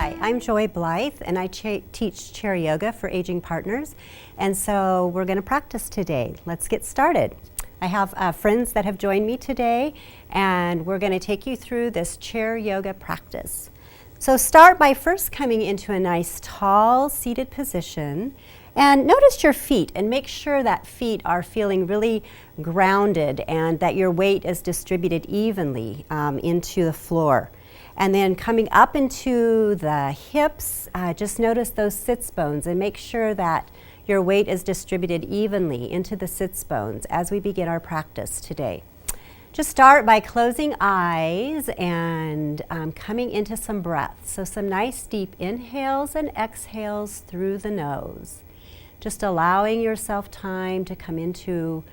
Hi, I'm Joy Blythe, and I teach chair yoga for aging partners. And so we're going to practice today. Let's get started. I have friends that have joined me today, and we're going to take you through this chair yoga practice. So start by first coming into a nice tall seated position, and notice your feet and make sure that feet are feeling really grounded and that your weight is distributed evenly into the floor. And then coming up into the hips, just notice those sits bones and make sure that your weight is distributed evenly into the sits bones as we begin our practice today. Just start by closing eyes and coming into some breath. So some nice deep inhales and exhales through the nose. Just allowing yourself time to come into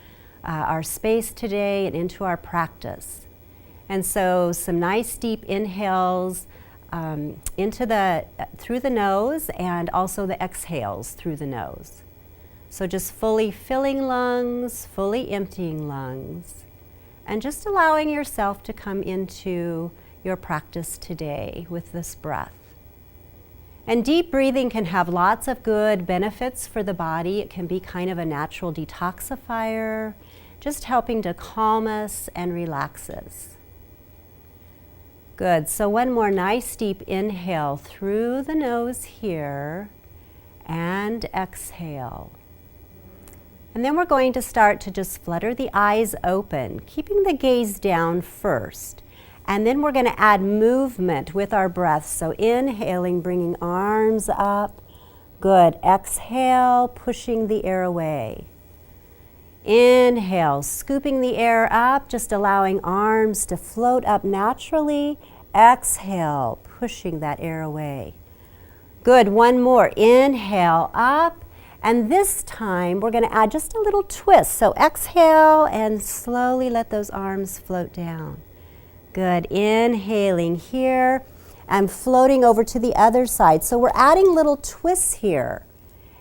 our space today and into our practice. And so some nice deep inhales through the nose, and also the exhales through the nose. So just fully filling lungs, fully emptying lungs, and just allowing yourself to come into your practice today with this breath. And deep breathing can have lots of good benefits for the body. It can be kind of a natural detoxifier, just helping to calm us and relax us. Good, so one more nice deep inhale through the nose here, and exhale. And then we're going to start to just flutter the eyes open, keeping the gaze down first. And then we're going to add movement with our breath. So inhaling, bringing arms up. Good, exhale, pushing the air away. Inhale, scooping the air up, just allowing arms to float up naturally. Exhale, pushing that air away. Good, one more. Inhale, up. And this time, we're going to add just a little twist. So exhale and slowly let those arms float down. Good, inhaling here and floating over to the other side. So we're adding little twists here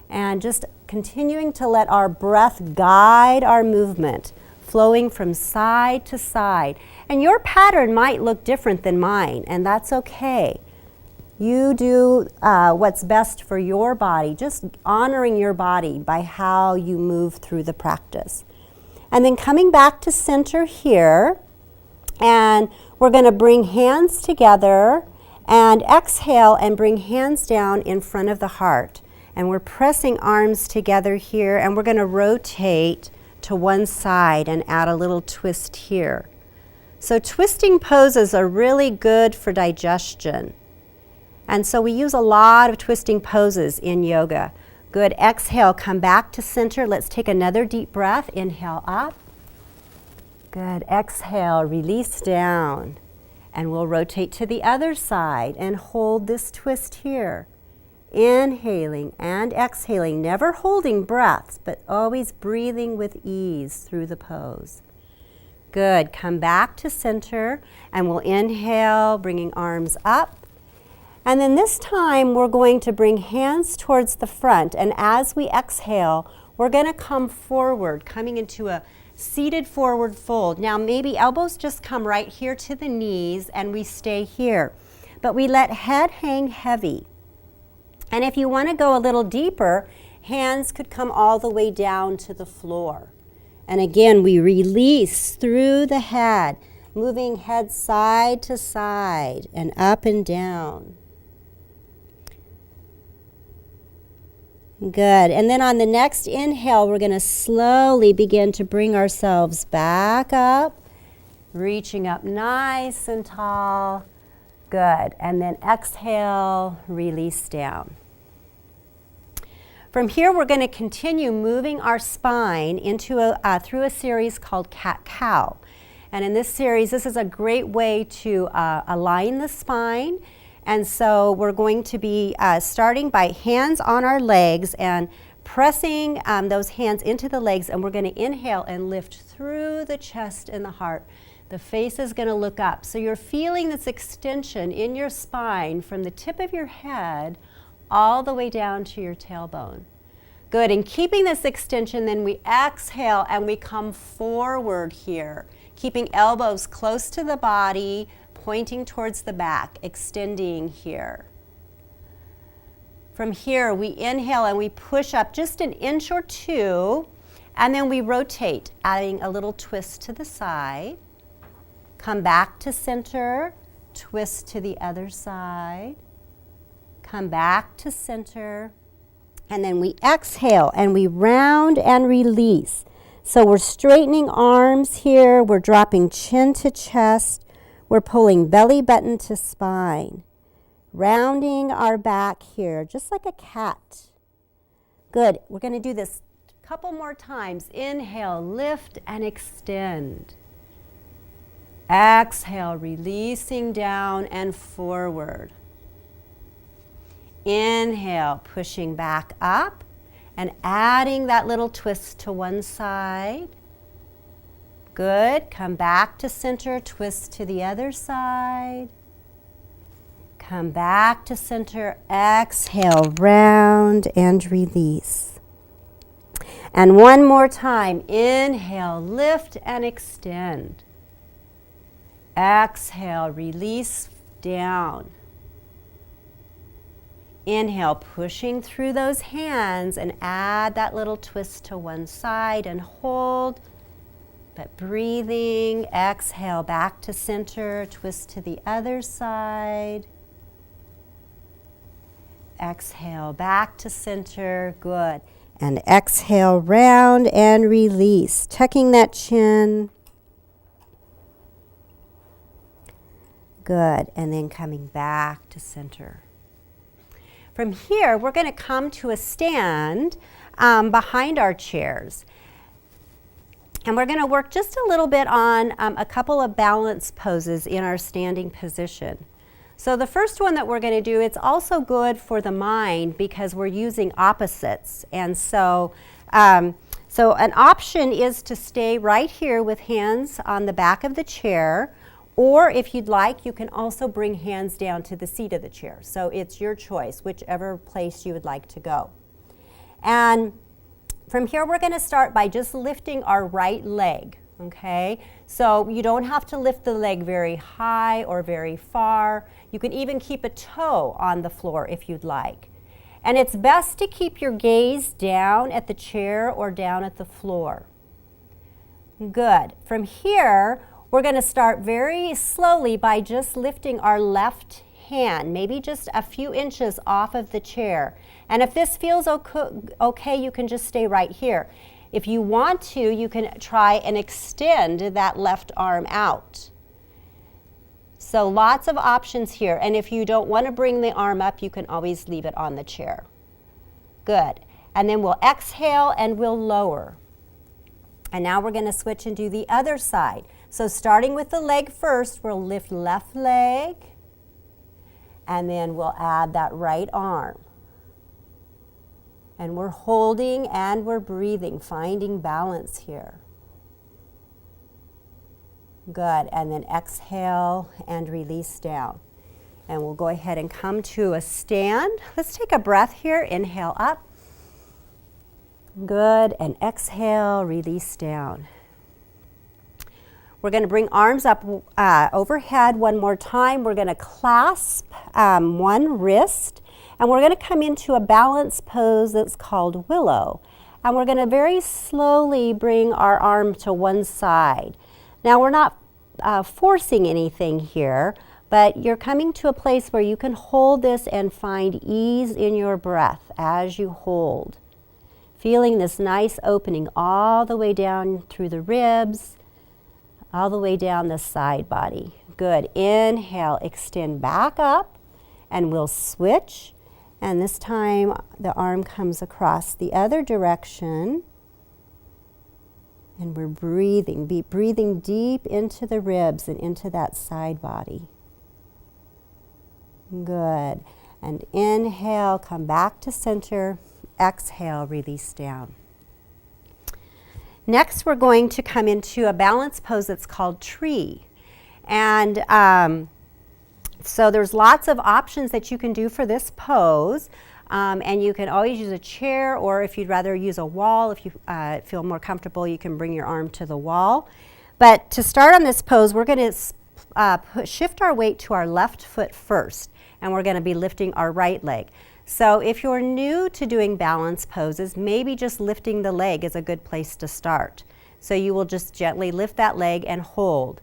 and just continuing to let our breath guide our movement, flowing from side to side. And your pattern might look different than mine, and that's okay. You do what's best for your body, just honoring your body by how you move through the practice. And then coming back to center here, and we're going to bring hands together and exhale and bring hands down in front of the heart. And we're pressing arms together here, and we're going to rotate to one side and add a little twist here. So twisting poses are really good for digestion. And so we use a lot of twisting poses in yoga. Good, exhale, come back to center. Let's take another deep breath. Inhale up. Good, exhale, release down. And we'll rotate to the other side and hold this twist here. Inhaling and exhaling, never holding breaths, but always breathing with ease through the pose. Good, come back to center, and we'll inhale, bringing arms up. And then this time, we're going to bring hands towards the front, and as we exhale, we're going to come forward, coming into a seated forward fold. Now, maybe elbows just come right here to the knees, and we stay here. But we let head hang heavy. And if you want to go a little deeper, hands could come all the way down to the floor. And again, we release through the head, moving head side to side and up and down. Good. And then on the next inhale, we're going to slowly begin to bring ourselves back up, reaching up nice and tall. Good. And then exhale, release down. From here, we're going to continue moving our spine into through a series called cat-cow. And in this series, this is a great way to align the spine. And so we're going to be starting by hands on our legs and pressing those hands into the legs. And we're going to inhale and lift through the chest and the heart. The face is going to look up. So you're feeling this extension in your spine from the tip of your head all the way down to your tailbone. Good, and keeping this extension, then we exhale and we come forward here, keeping elbows close to the body, pointing towards the back, extending here. From here, we inhale and we push up just an inch or two, and then we rotate, adding a little twist to the side. Come back to center, twist to the other side. Come back to center, and then we exhale and we round and release. So we're straightening arms here, we're dropping chin to chest, we're pulling belly button to spine. Rounding our back here, just like a cat. Good, we're going to do this a couple more times. Inhale, lift and extend. Exhale, releasing down and forward. Inhale, pushing back up and adding that little twist to one side. Good, come back to center, twist to the other side. Come back to center, exhale, round and release. And one more time, inhale, lift and extend. Exhale, release down. Inhale, pushing through those hands and add that little twist to one side and hold. But breathing, exhale, back to center, twist to the other side. Exhale, back to center, good. And exhale, round and release, tucking that chin. Good, and then coming back to center. From here, we're going to come to a stand behind our chairs. And we're going to work just a little bit on a couple of balance poses in our standing position. So the first one that we're going to do, it's also good for the mind because we're using opposites. And so an option is to stay right here with hands on the back of the chair, or if you'd like, you can also bring hands down to the seat of the chair. So it's your choice, whichever place you would like to go. And from here, we're going to start by just lifting our right leg. Okay, so you don't have to lift the leg very high or very far. You can even keep a toe on the floor if you'd like. And it's best to keep your gaze down at the chair or down at the floor. Good. From here, we're going to start very slowly by just lifting our left hand, maybe just a few inches off of the chair. And if this feels okay, you can just stay right here. If you want to, you can try and extend that left arm out. So lots of options here. And if you don't want to bring the arm up, you can always leave it on the chair. Good. And then we'll exhale and we'll lower. And now we're going to switch and do the other side. So starting with the leg first, we'll lift left leg. And then we'll add that right arm. And we're holding and we're breathing, finding balance here. Good, and then exhale and release down. And we'll go ahead and come to a stand. Let's take a breath here, inhale up. Good, and exhale, release down. We're going to bring arms up overhead one more time. We're going to clasp one wrist. And we're going to come into a balance pose that's called willow. And we're going to very slowly bring our arm to one side. Now we're not forcing anything here, but you're coming to a place where you can hold this and find ease in your breath as you hold. Feeling this nice opening all the way down through the ribs, all the way down the side body. Good. Inhale, extend back up, and we'll switch. And this time the arm comes across the other direction. And we're breathing deep into the ribs and into that side body. Good. And inhale, come back to center. Exhale, release down. Next, we're going to come into a balance pose that's called tree. And so there's lots of options that you can do for this pose. And you can always use a chair, or if you'd rather use a wall, if you feel more comfortable, you can bring your arm to the wall. But to start on this pose, we're going to shift our weight to our left foot first, and we're going to be lifting our right leg. So if you're new to doing balance poses, maybe just lifting the leg is a good place to start. So you will just gently lift that leg and hold.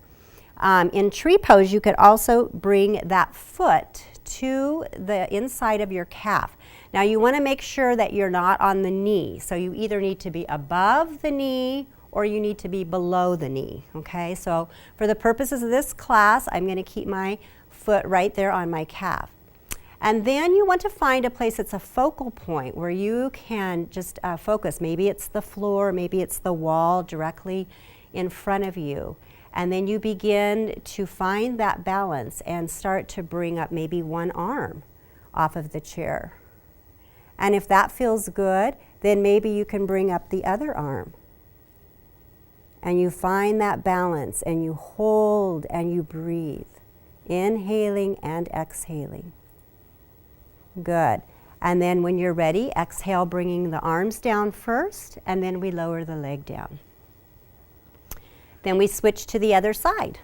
In tree pose, you could also bring that foot to the inside of your calf. Now you want to make sure that you're not on the knee. So you either need to be above the knee or you need to be below the knee, okay? So for the purposes of this class, I'm going to keep my foot right there on my calf. And then you want to find a place that's a focal point where you can just focus. Maybe it's the floor, maybe it's the wall directly in front of you. And then you begin to find that balance and start to bring up maybe one arm off of the chair. And if that feels good, then maybe you can bring up the other arm. And you find that balance and you hold and you breathe, inhaling and exhaling. Good. And then when you're ready, exhale, bringing the arms down first, and then we lower the leg down. Then we switch to the other side.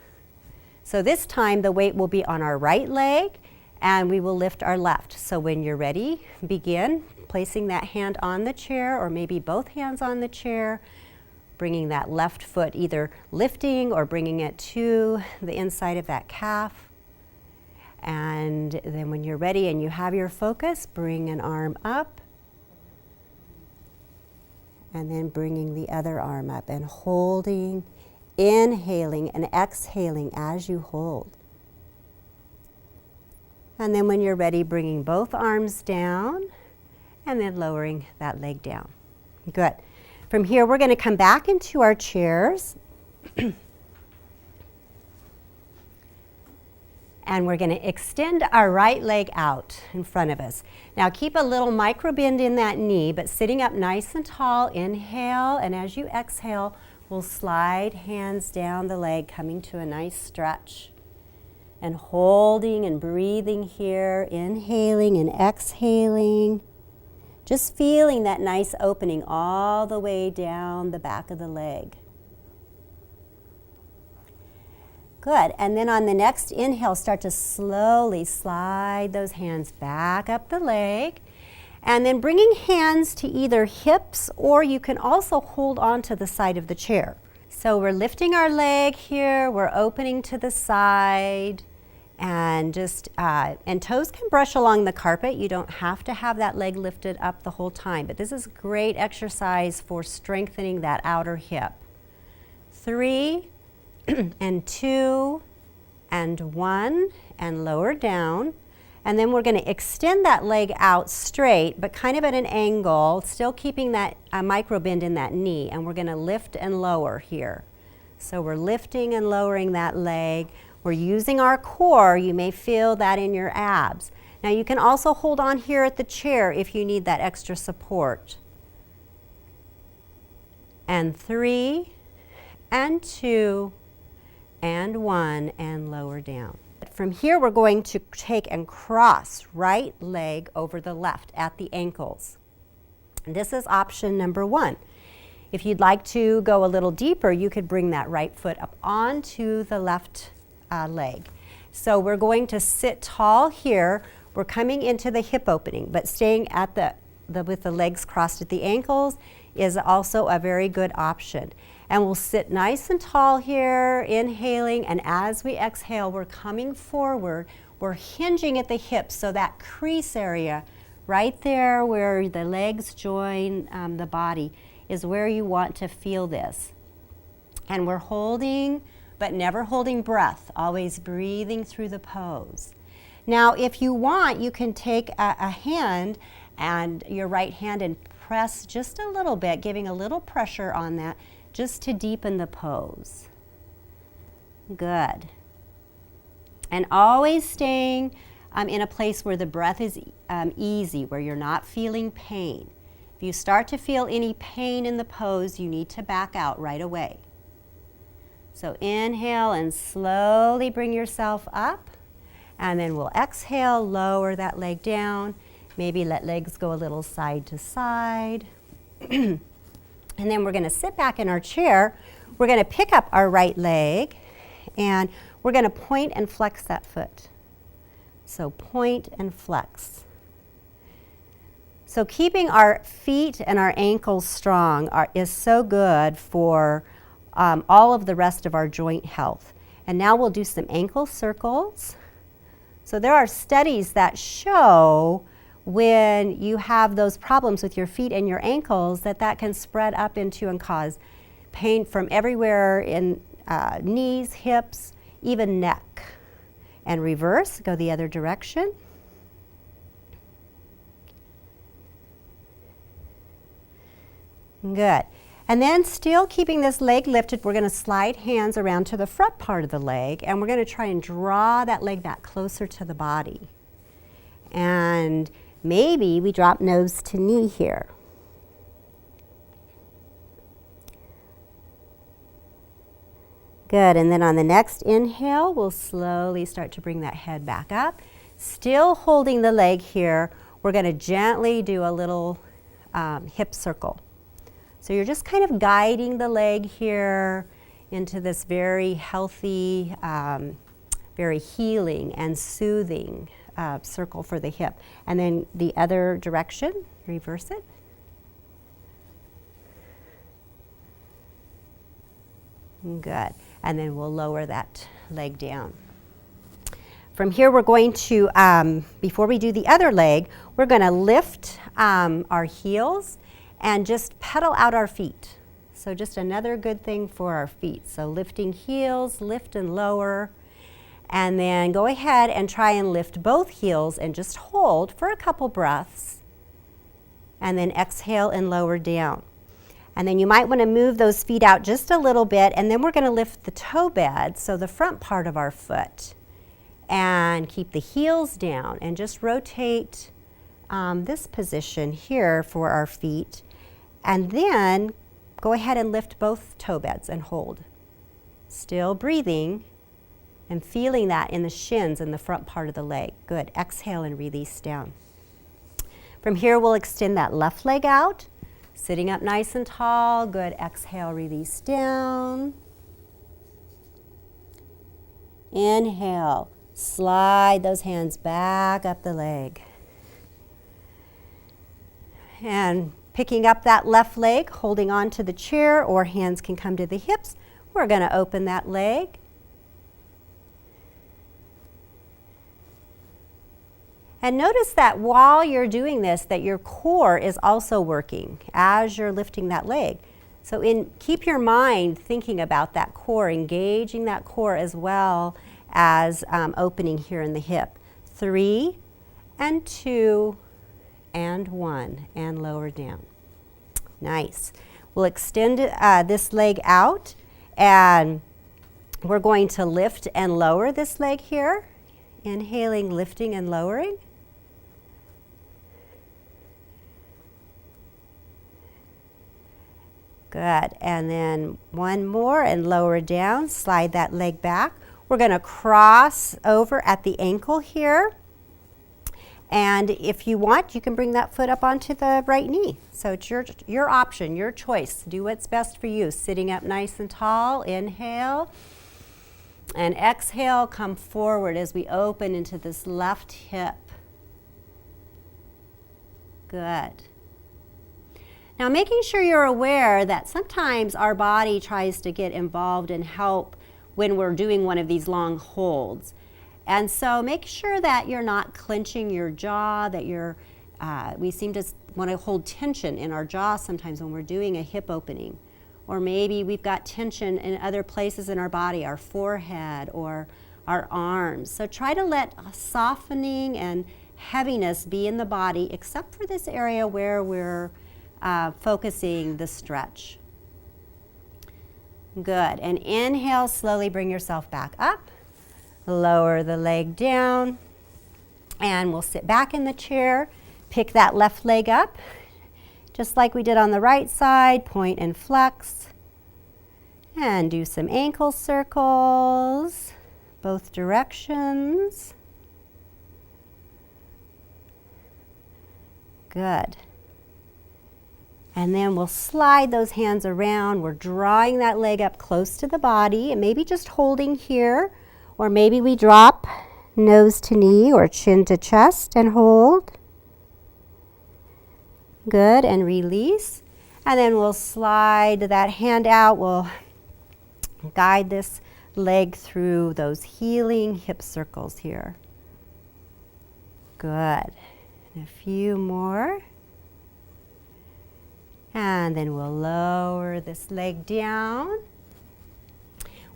So this time the weight will be on our right leg and we will lift our left. So when you're ready, begin placing that hand on the chair or maybe both hands on the chair, bringing that left foot either lifting or bringing it to the inside of that calf. And then when you're ready and you have your focus, bring an arm up. And then bringing the other arm up and holding, inhaling and exhaling as you hold. And then when you're ready, bringing both arms down and then lowering that leg down. Good. From here, we're going to come back into our chairs. And we're going to extend our right leg out in front of us. Now keep a little micro bend in that knee, but sitting up nice and tall, inhale, and as you exhale, we'll slide hands down the leg, coming to a nice stretch. And holding and breathing here, inhaling and exhaling. Just feeling that nice opening all the way down the back of the leg. Good, and then on the next inhale, start to slowly slide those hands back up the leg. And then bringing hands to either hips, or you can also hold on to the side of the chair. So we're lifting our leg here, we're opening to the side, and just, and toes can brush along the carpet. You don't have to have that leg lifted up the whole time, but this is great exercise for strengthening that outer hip. 3, and 2, and 1, and lower down. And then we're going to extend that leg out straight, but kind of at an angle, still keeping that micro bend in that knee. And we're going to lift and lower here. So we're lifting and lowering that leg. We're using our core. You may feel that in your abs. Now you can also hold on here at the chair if you need that extra support. And 3, and 2, and 1, and lower down. From here, we're going to take and cross right leg over the left at the ankles. And this is option number 1. If you'd like to go a little deeper, you could bring that right foot up onto the left leg. So we're going to sit tall here. We're coming into the hip opening, but staying at with the legs crossed at the ankles is also a very good option. And we'll sit nice and tall here, inhaling, and as we exhale, we're coming forward. We're hinging at the hips, so that crease area right there where the legs join the body is where you want to feel this. And we're holding, but never holding breath, always breathing through the pose. Now, if you want, you can take a hand and your right hand and press just a little bit, giving a little pressure on that, just to deepen the pose. Good. And always staying in a place where the breath is easy, where you're not feeling pain. If you start to feel any pain in the pose, you need to back out right away. So inhale and slowly bring yourself up, and then we'll exhale, lower that leg down. Maybe let legs go a little side to side. And then we're going to sit back in our chair. We're going to pick up our right leg, and we're going to point and flex that foot. So point and flex. So keeping our feet and our ankles strong is so good for all of the rest of our joint health. And now we'll do some ankle circles. So there are studies that show when you have those problems with your feet and your ankles that can spread up into and cause pain from everywhere in knees, hips, even neck. And reverse, go the other direction. Good. And then still keeping this leg lifted, we're going to slide hands around to the front part of the leg, and we're going to try and draw that leg back closer to the body. And maybe we drop nose to knee here. Good. And then on the next inhale, we'll slowly start to bring that head back up. Still holding the leg here, we're going to gently do a little hip circle. So you're just kind of guiding the leg here into this very healthy, very healing and soothing circle for the hip. And then the other direction, reverse it. Good. And then we'll lower that leg down. From here we're going to, before we do the other leg, we're going to lift our heels and just pedal out our feet. So just another good thing for our feet. So lifting heels, lift and lower. And then go ahead and try and lift both heels and just hold for a couple breaths. And then exhale and lower down. And then you might want to move those feet out just a little bit, and then we're going to lift the toe bed, so the front part of our foot. And keep the heels down and just rotate this position here for our feet. And then go ahead and lift both toe beds and hold. Still breathing and feeling that in the shins and the front part of the leg. Good. Exhale and release down. From here, we'll extend that left leg out, sitting up nice and tall. Good. Exhale, release down. Inhale. Slide those hands back up the leg. And picking up that left leg, holding on to the chair, or hands can come to the hips. We're going to open that leg. And notice that while you're doing this, that your core is also working as you're lifting that leg. So keep your mind thinking about that core, engaging that core as well as opening here in the hip. 3 and 2 and 1 and lower down. Nice. We'll extend this leg out, and we're going to lift and lower this leg here. Inhaling, lifting and lowering. Good. And then one more and lower down. Slide that leg back. We're going to cross over at the ankle here. And if you want, you can bring that foot up onto the right knee. So it's your option, your choice. Do what's best for you. Sitting up nice and tall. Inhale. And exhale, come forward as we open into this left hip. Good. Now, making sure you're aware that sometimes our body tries to get involved and help when we're doing one of these long holds. And so make sure that you're not clenching your jaw, that we seem to want to hold tension in our jaw sometimes when we're doing a hip opening. Or maybe we've got tension in other places in our body, our forehead or our arms. So try to let softening and heaviness be in the body, except for this area where we're focusing the stretch. Good. And inhale, slowly bring yourself back up. Lower the leg down. And we'll sit back in the chair. Pick that left leg up, just like we did on the right side. Point and flex. And do some ankle circles, both directions. Good. And then we'll slide those hands around. We're drawing that leg up close to the body, and maybe just holding here, or maybe we drop nose to knee or chin to chest and hold. Good, and release. And then we'll slide that hand out. We'll guide this leg through those healing hip circles here. Good. And a few more. And then we'll lower this leg down.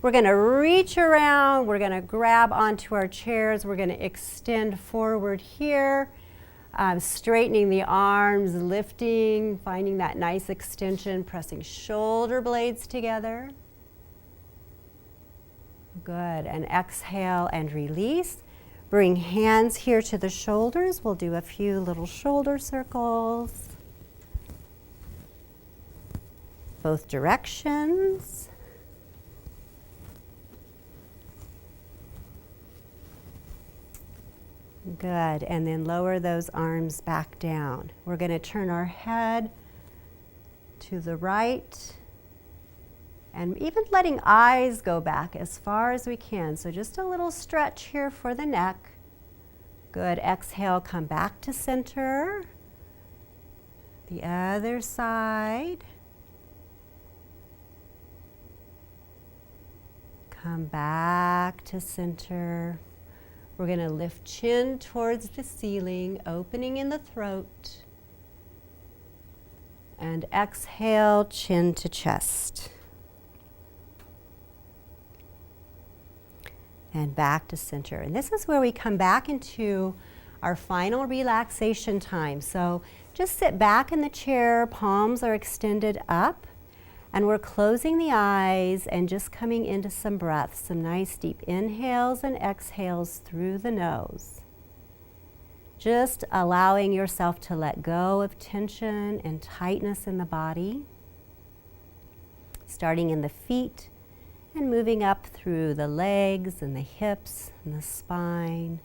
We're going to reach around. We're going to grab onto our chairs. We're going to extend forward here, straightening the arms, lifting, finding that nice extension, pressing shoulder blades together. Good. And exhale and release. Bring hands here to the shoulders. We'll do a few little shoulder circles. Both directions. Good, and then lower those arms back down. We're going to turn our head to the right and even letting eyes go back as far as we can. So just a little stretch here for the neck. Good, exhale, come back to center. The other side. Come back to center. We're going to lift chin towards the ceiling, opening in the throat. And exhale, chin to chest. And back to center. And this is where we come back into our final relaxation time. So just sit back in the chair, palms are extended up. And we're closing the eyes and just coming into some breaths, some nice deep inhales and exhales through the nose. Just allowing yourself to let go of tension and tightness in the body. Starting in the feet and moving up through the legs and the hips and the spine.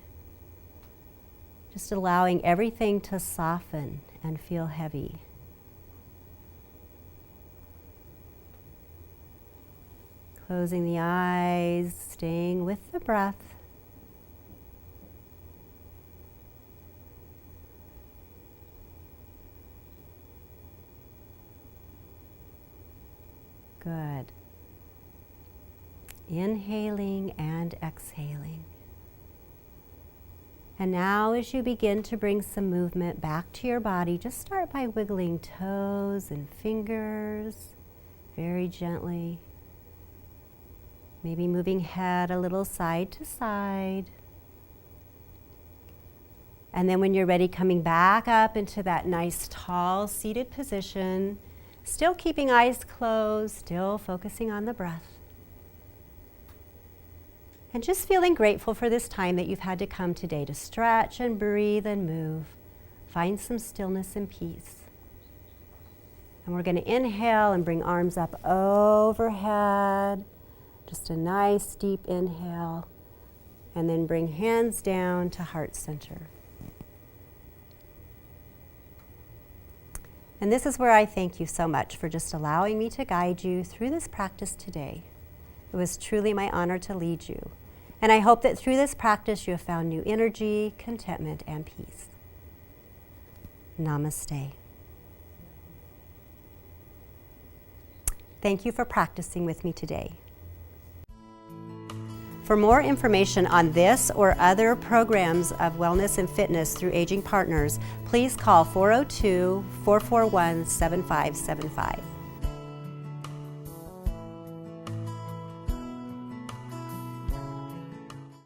Just allowing everything to soften and feel heavy. Closing the eyes, staying with the breath. Good. Inhaling and exhaling. And now as you begin to bring some movement back to your body, just start by wiggling toes and fingers very gently. Maybe moving head a little side to side. And then when you're ready, coming back up into that nice tall seated position, still keeping eyes closed, still focusing on the breath. And just feeling grateful for this time that you've had to come today to stretch and breathe and move. Find some stillness and peace. And we're going to inhale and bring arms up overhead. Just a nice deep inhale, and then bring hands down to heart center. And this is where I thank you so much for just allowing me to guide you through this practice today. It was truly my honor to lead you. And I hope that through this practice you have found new energy, contentment, and peace. Namaste. Thank you for practicing with me today. For more information on this or other programs of wellness and fitness through Aging Partners, please call 402-441-7575.